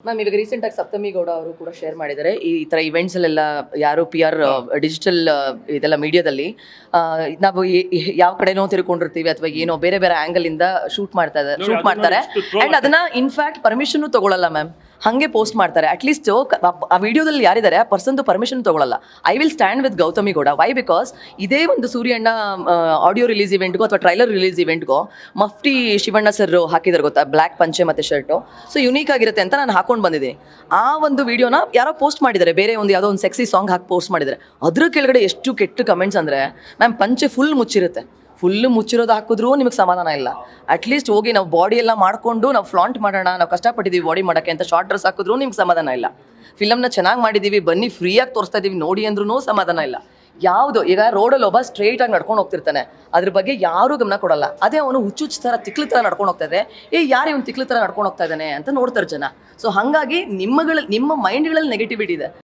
Ma'am ಇವಾಗ recent ಆಗಿ ಸಪ್ತಮಿ ಗೌಡ ಅವರು ಕೂಡ ಶೇರ್ ಮಾಡಿದ್ದಾರೆ ಈ ತರ ಇವೆಂಟ್ಸ್ ಅಲ್ಲೆಲ್ಲ ಯಾರು PR ಡಿಜಿಟಲ್ ಇದೆಲ್ಲ ಮೀಡಿಯಾದಲ್ಲಿ ನಾವು ಯಾವ ಕಡೆನೋ ತಿರ್ಕೊಂಡಿರ್ತೀವಿ ಅಥವಾ ಏನೋ ಬೇರೆ ಬೇರೆ ಆಂಗಲ್ ಇಂದ ಶೂಟ್ ಮಾಡ್ತಾರೆ ಅಂಡ್ ಅದನ್ನ ಇನ್ಫ್ಯಾಕ್ಟ್ ಪರ್ಮಿಷನ್ ತಗೊಳ್ಳಲ್ಲ ಮ್ಯಾಮ್ ಹಂಗೆ ಪೋಸ್ಟ್ ಮಾಡ್ತಾರೆ ಅಟ್ಲೀಸ್ಟ್ ಆ ವಿಡಿಯೋದಲ್ಲಿ ಯಾರಿದ್ದಾರೆ ಆ ಪರ್ಸನ್ದು ಪರ್ಮಿಷನ್ ತಗೊಳ್ಳಲ್ಲ. I will stand with Gowthami Gowda. Why? Because ಇದೇ ಒಂದು ಸೂರ್ಯಣ್ಣ ಆಡಿಯೋ ರಿಲೀಸ್ ಇವೆಂಟ್ಗೋ ಅಥವಾ ಟ್ರೈಲರ್ ರಿಲೀಸ್ ಇವೆಂಟ್ಗೋ ಮಫ್ಟಿ ಶಿವಣ್ಣ ಸರ್ ಹಾಕಿದಾರೆ ಗೊತ್ತಾ, ಬ್ಲ್ಯಾಕ್ ಪಂಚೆ ಮತ್ತೆ ಶರ್ಟು. ಸೊ ಯುನೀಕ್ ಆಗಿರುತ್ತೆ ಅಂತ ನಾನು ಹಾಕೊಂಡು ಬಂದಿದ್ದೀನಿ. ಆ ಒಂದು ವಿಡಿಯೋನ ಯಾರೋ ಪೋಸ್ಟ್ ಮಾಡಿದ್ದಾರೆ, ಬೇರೆ ಒಂದು ಯಾವುದೋ ಒಂದು ಸೆಕ್ಸಿ ಸಾಂಗ್ ಹಾಕಿ ಪೋಸ್ಟ್ ಮಾಡಿದ್ದಾರೆ. ಅದ್ರ ಕೆಳಗಡೆ ಎಷ್ಟು ಕೆಟ್ಟ ಕಮೆಂಟ್ಸ್ ಅಂದರೆ, ಮ್ಯಾಮ್ ಪಂಚೆ ಫುಲ್ ಮುಚ್ಚಿರುತ್ತೆ, ಫುಲ್ಲು ಮುಚ್ಚಿರೋದು ಹಾಕಿದ್ರೂ ನಿಮಗೆ ಸಮಾಧಾನ ಇಲ್ಲ. ಅಟ್ಲೀಸ್ಟ್ ಹೋಗಿ ನಾವು ಬಾಡಿ ಎಲ್ಲ ಮಾಡಿಕೊಂಡು ನಾವು ಫ್ಲಾಂಟ್ ಮಾಡೋಣ, ನಾವು ಕಷ್ಟಪಟ್ಟಿದ್ದೀವಿ ಬಾಡಿ ಮಾಡೋಕ್ಕೆ ಅಂತ ಶಾರ್ಟ್ ಡ್ರೆಸ್ ಹಾಕಿದ್ರೂ ನಿಮ್ಗೆ ಸಮಾಧಾನ ಇಲ್ಲ. ಫಿಲಮ್ನ ಚೆನ್ನಾಗಿ ಮಾಡಿದ್ದೀವಿ, ಬನ್ನಿ ಫ್ರೀಯಾಗಿ ತೋರಿಸ್ತಾ ಇದ್ದೀವಿ ನೋಡಿ ಅಂದ್ರೂ ಸಮಾಧಾನ ಇಲ್ಲ. ಯಾವುದು ಈಗ ರೋಡಲ್ಲಿ ಒಬ್ಬ ಸ್ಟ್ರೈಟಾಗಿ ನಡ್ಕೊಂಡು ಹೋಗ್ತಿರ್ತಾನೆ, ಅದ್ರ ಬಗ್ಗೆ ಯಾರೂ ಗಮನ ಕೊಡಲ್ಲ. ಅದೇ ಅವನು ಹುಚ್ಚುಚ್ಚು ಥರ ತಿಕ್ಲು ಥರ ನಡ್ಕೊಂಡು ಹೋಗ್ತಾ ಇದೆ, ಯಾರು ಇವ್ನು ತಿಕ್ಲು ಥರ ನಡ್ಕೊಂಡು ಹೋಗ್ತಾ ಇದ್ದಾನೆ ಅಂತ ನೋಡ್ತಾರೆ ಜನ. ಸೊ ಹಾಗಾಗಿ ನಿಮ್ಮ ಮೈಂಡ್ಗಳಲ್ಲಿ ನೆಗೆಟಿವಿಟಿ ಇದೆ.